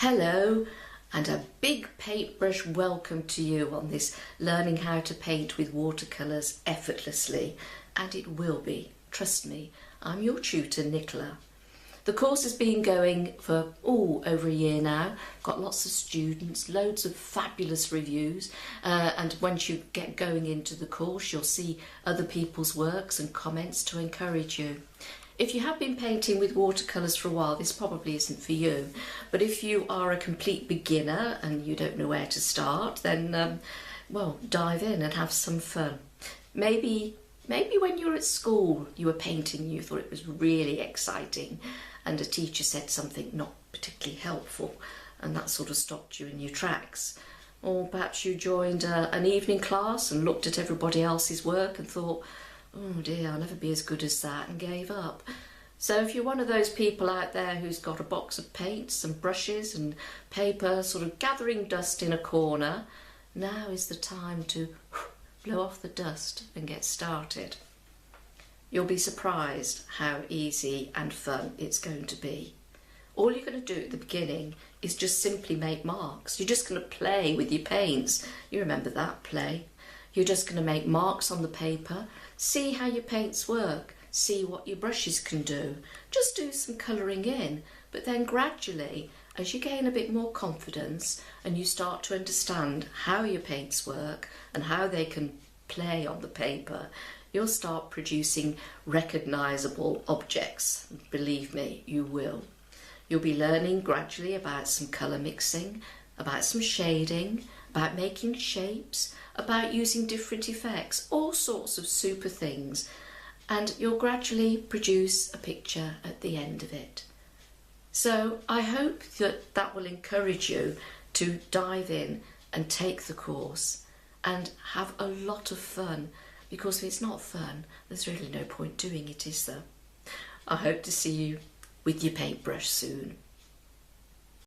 Hello and a big paintbrush welcome to you on this learning how to paint with watercolours effortlessly, and it will be, trust me. I'm your tutor Nicola. The course has been going for over a year now, got lots of students, loads of fabulous reviews, and once you get going into the course you'll see other people's works and comments to encourage you. If you have been painting with watercolours for a while, this probably isn't for you. But if you are a complete beginner and you don't know where to start, then, well, dive in and have some fun. Maybe when you were at school, you were painting and you thought it was really exciting and a teacher said something not particularly helpful and that sort of stopped you in your tracks. Or perhaps you joined an evening class and looked at everybody else's work and thought, oh dear, I'll never be as good as that, and gave up. So if you're one of those people out there who's got a box of paints and brushes and paper sort of gathering dust in a corner, now is the time to blow off the dust and get started. You'll be surprised how easy and fun it's going to be. All you're going to do at the beginning is just simply make marks. You're just going to play with your paints. You remember that, play. You're just going to make marks on the paper, see how your paints work, see what your brushes can do. Just do some colouring in, but then gradually, as you gain a bit more confidence and you start to understand how your paints work and how they can play on the paper, you'll start producing recognisable objects. Believe me, you will. You'll be learning gradually about some colour mixing, about some shading, about making shapes, about using different effects, all sorts of super things, and you'll gradually produce a picture at the end of it. So I hope that that will encourage you to dive in and take the course and have a lot of fun, because if it's not fun, there's really no point doing it, is there? I hope to see you with your paintbrush soon.